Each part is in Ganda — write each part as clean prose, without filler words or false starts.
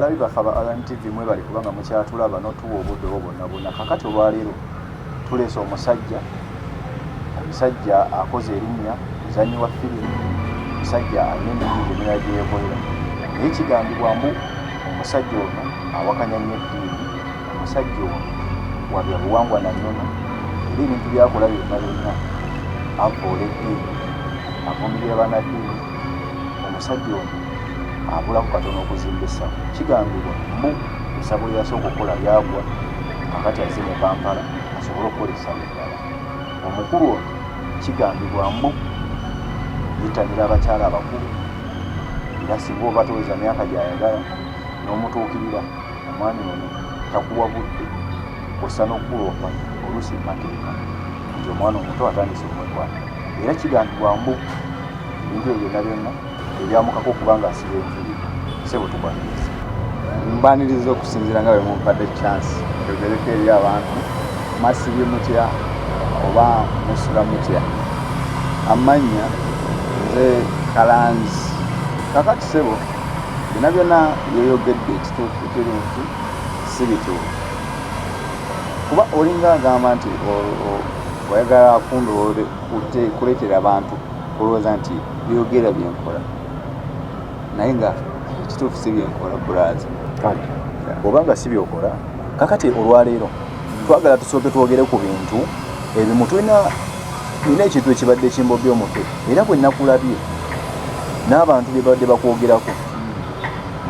abalabi baffe aba RNTV mwe bali kubanga mukyatulaba n'otuwa obudde bwonna kakati olwaleero tuleese omusajja akoze erinnya muzannyi wa firimu, omusajja alina emirimu emirala gye yeekolera naye kigambibwa mbu omusajja ono awakanya nnyo eddiini, omusajja ono wa byabuwangwa na nnono era ebintu byakola byonna avoola eddiini, avumirira bannaddiini. Omusajja ono abulako katono okuzimba essabu. Kigambibwa mbu essabo lye yasooka okukola lyagwa, kakati azze mu Kampala asobole okukola essabo eddala. Omukulu ono kigambibwa mbu yitanira abakyala abakulu era singa oba toweza myaka gy'ayagala n'omutuukirira omwami ono takuwa budde ossa n'okuloopa oluusi mateeka nti omwana omuto atandise omwekwata. Era kigambibwa mbu ebintu ebyo byonna ebyamukako okuba nga asiba enviri sebo tugwaniriza. Mbaniriza okusinziira nga bwe mumpadde chance ogereko eri abantu masibye mutya oba musula mutya. Amanya nze Kalanzi. Kakati sebo byonna byeyogedde ekituufu kiri nti si bituufu. Kuba olinga agamba nti oyagala akundoole kuleetera abantu olowooza nti byogera byenkola naye nga ekituufu si byenkola bulazi. Kale obanga si byokola kakati olwaleero twagala tusooke twogere ku bintu ebimu tulina ekintu ekibadde kimbobya omutwe era bwe nakulabye n'abantu bye badde bakwogerako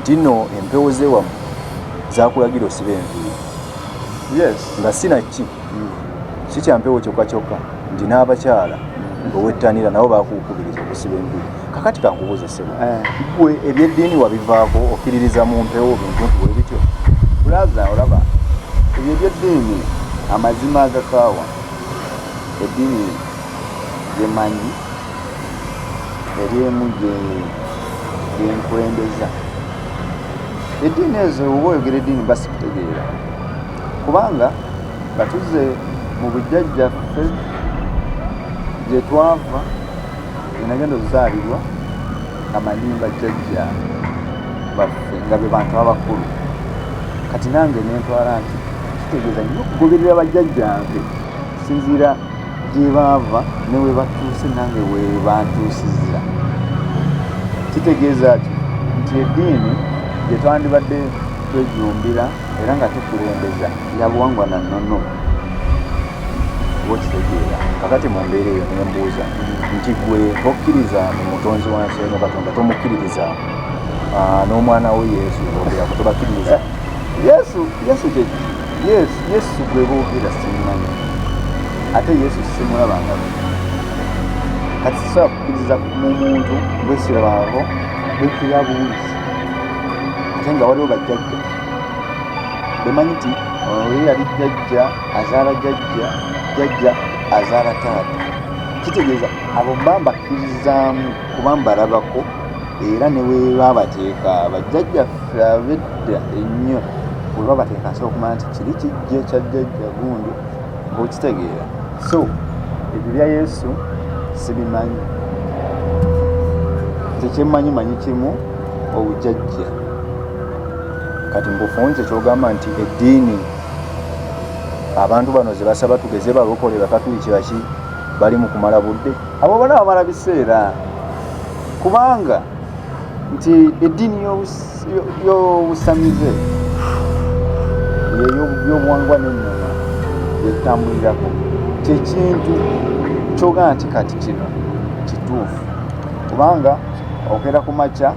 nti nno empewo z'ewamu zakulagira osiba enviiri. Yes. Nga sinaki si kya mpewo kyokka nti n'abakyala owettanira nabo bakuukubiriza okusiba enviiri. Kakati kankubuuze ssebo gwe ebyeddiini wabivaako okkiririza mu mpewo bintu nti bwe bityo? Bulaza olaba ebyo ebyeddiini amazima agakaawa eddiini gyemanyi eryemu gyenkulembeza. Eddiini ezo oba oyogera eddiini basikutegeera kubanga nga tuzze mu bujjajjaffe gye twava enagenda okuzaalibwa amanimba jjajja baffe nga be bantu abakulu. Kati nange nentwala nti kitegeeza nnyo okugoberera bajjajjange sinziira gye baava ne we batuuse nange we bantuusizza. Kitegeeza nti eddiini gye twandibadde twejumbira era nga tukulembeza ya buwangwa na nnono bwekitegeera. Kakati mu mbeera eyo nembuuza nti gwe tokkiriza mu mutonzi wansi eno Katonda, tomukkiririza n'omwana we Yesu boogeraku tobakkiririza? Yesu gwe boogera simumanyi ate Yesu simulabanga. Kati sisobola kukkiriza mu muntu gwe sirabaako bwekira buwulizi ate nga waliwo bajjajja bemanyi nti oyo yali jjajja azaala jjajja azaala taata. Kitegeeza abo mbambakkirizaamu kuba mbalabako era ne we babateeka bajjajjaffe ab'edda ennyo bwe babateeka nsobola okumanya nti kiri kijje kya jjajja gundi ng'okitegeera. So ebyo bya Yesu sibimanyi. Tekyemmanyi kimu obujjajja. Kati mbufunze kyogamba nti eddiini abantu bano ze basaba tugeze balokole bakatuliki baki bali mu kumala budde. Abo bonna bamala biseera kubanga nti eddiini y'obusamize y'obuwangwa n'ennono byetutambulirako kyekintu kyogamba nti kati kino kituufu kubanga okera ku makya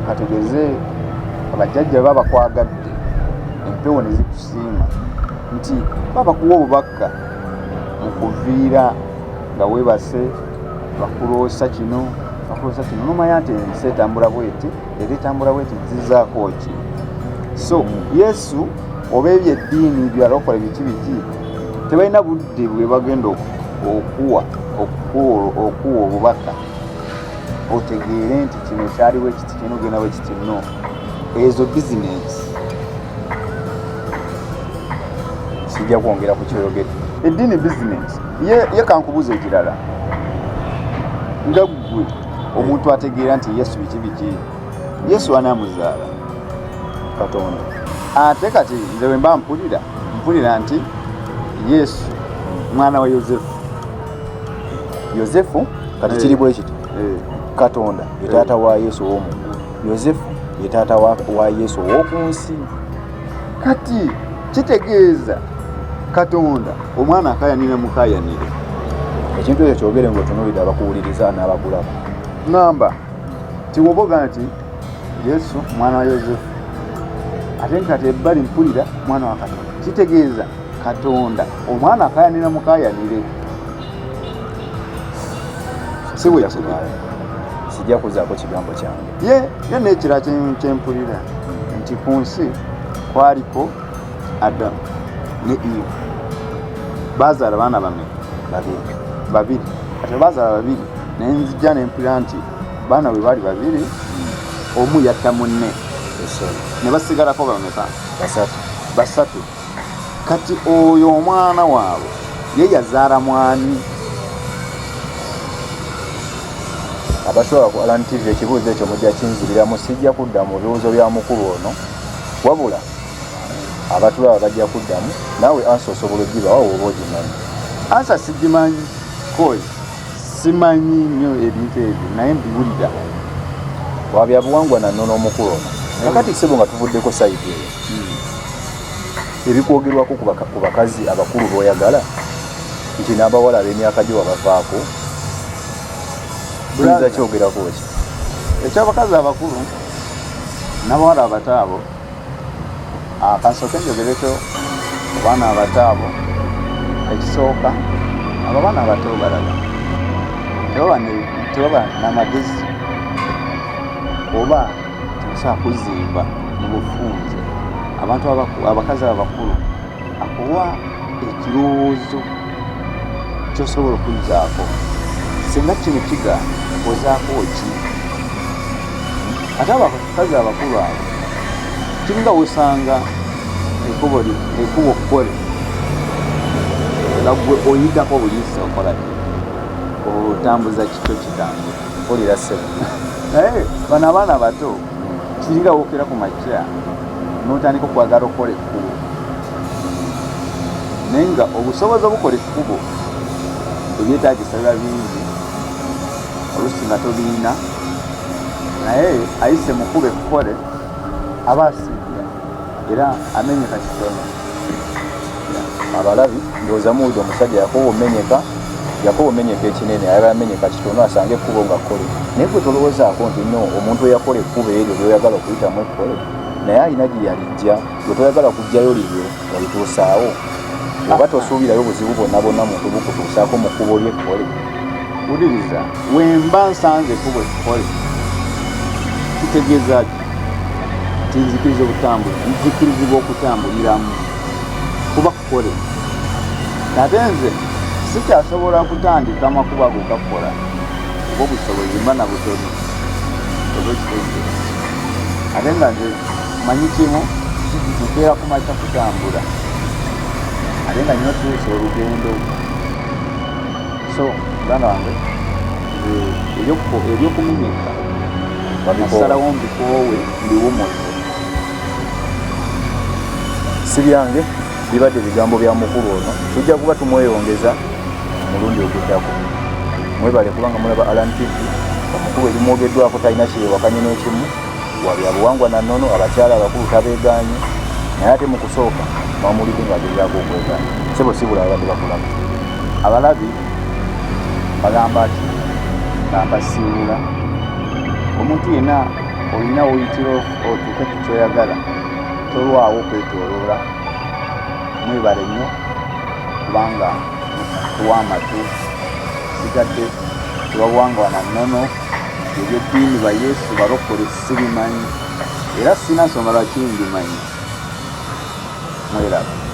kategeze abajjajja baba bakwagadde empewo ne zikusiima nti babakuwa obubaka mu kuviira nga weebase bakuloosa kino nomanya nti ensi etambula bweti era etambula bweti nzizaako ki. So Yesu oba ebyo eddiini byalokola biki tebalina budde bwe bagenda okuwa obubaka otegeere nti kino kyaliwo ekiti kino genda bwe kiti no. Ezo bizinesi sijja kwongera ku kyoyogedde. Eddiini bizinesi ye kankubuuza ekirala nga ggwe omuntu ategeera nti Yesu biki Yesu anaamuzaala Katonda. Ate kati nze bwe mba mpulira nti Yesu mwana wa Yozefu kati kiri bwe kiti. Katonda ye taata wa Yesu ow'omugulu. Yozefu ye taata wa Yesu ow'oku nsi. Kati kitegeeza Katonda omwana akayanira mukayanire. Ekintu ekyo kyogere ng'otunuulidde abakuwuliriza n'abagulako. Ngamba tiwoboga nti Yesu mwana wa Yozefu ate kati ebbali mpulira mwana wa Katonda. Kitegeeza Katonda omwana akayanira mukayanire. Si bwe kiri. Sijja kuzaako kigambo kyange. Ye n'ekira kyempulira nti ku nsi kwaliko Adamu ne Eva. Bazaala baana babiri. Kati bazaala babiri naye nzijja nempulira nti baana bwe bali babiri omu yatta munne ne basigalako bameka? Basatu. Kati oyo omwana waabwe ye yazaala mwani? Abasobola ku Alan TV ekibuuzo ekyo mujja kinziriramu, sijja kudda mu bibuuzo bya mukulu ono, wabula abatulaba bajja kuddamu. Naawe ansa osobola ogibawa oba ogimanyi? Ansa sigimanyi, koyi simanyi nnyo ebintu ebyo naye mbiwulira. Wabyabuwangwa nannono omukulu ono. Kakati ssebo nga tuvuddeko sayidi eyo. Ebikwogerwako ku bakazi abakulu b'oyagala nti n'abawala ab'emyaka gye wabavaako, tuyinza kyogerako ki? Eky'abakazi abakulu n'abawala abato abo, akansooke njogereko abaana abato abo. Ekisooka, abo abaana abato balaba tebaba n'amagezi oba tebasobola kuzimba mu bufunze. Abantu abakazi abakulu akuwa ekirowoozo ky'osobola okuzzaako. Singa kino kiga ozaako ki? Ate abakazi abakulu abo kiringa wosanga ekkubo kkole nga gwe oyitako buliisa okola otambuza kito kitambula Olira ssebo. naye bano abaana bato kiringa wokera ku makya n'otandika okwagala okukola ekkubo naye nga obusobozi obukola ekkubo ebyetaagisa biba bingi, oluusi nga tobiina, naye ayise mukube ekkole aba asibya era amenyeka kitono. Abalabi ndowooza muwulidde omusajja Yakobo omenyeka ekinene, ayaba amenyeka kitono asange ekkubo nga kkole. Naye gwe tolowoozaako nti no omuntu eyakola ekkubo eryo lyoyagala okuyitamu ekkole naye alina gye yalijja, gwe toyagala kujjayo liryo walituusaawo, oba tosuubirayo buzibu bonna muntu bukutuusaako mu kkubo lyekkole. Wuliriza, wemba nsanze ekkubo ekkole kitegeeza ki nzikirizibwa okutambuliramu kuba kkole. Ate nze sikyasobola kutandika amakubo ago gakola oba obusobozi mba na butono oba ekitegeeza. Ate nga nze manyi kimu nkeera ku makya kutambula ate nga nnyo tuusa olugendo. So bana wange ebyokumenyeka nasalawo mbikoowe mbiwumule. Si byange, bibadde bigambo bya mukulu ono. Tujja kuba tumweyongeza omulundi oguddako. Mwebale kubanga mulaba Alan TV. Omukulu ebimwogeddwako talina kyewakanye n'ekimu, wabyabuwangwa na nnono, abakyala abakulu tabeegaanye, naye ate mu kusooka bamulidde ng'agezaako okwegaanya. Ssebo si bula abadde bakulaba. Abalabi bagamba ati ngambasiibula omuntu yenna olina woyitira otuuke ku kyoyagala, tolwawo okwetooloola. Mwebale nnyo kubanga tuwa amatu sigadde tebabuwangwa na nnono ebyeddiini ba Yesu balokole sibimanyi era sina nsonga lwaki mbimanyi. Mweraba.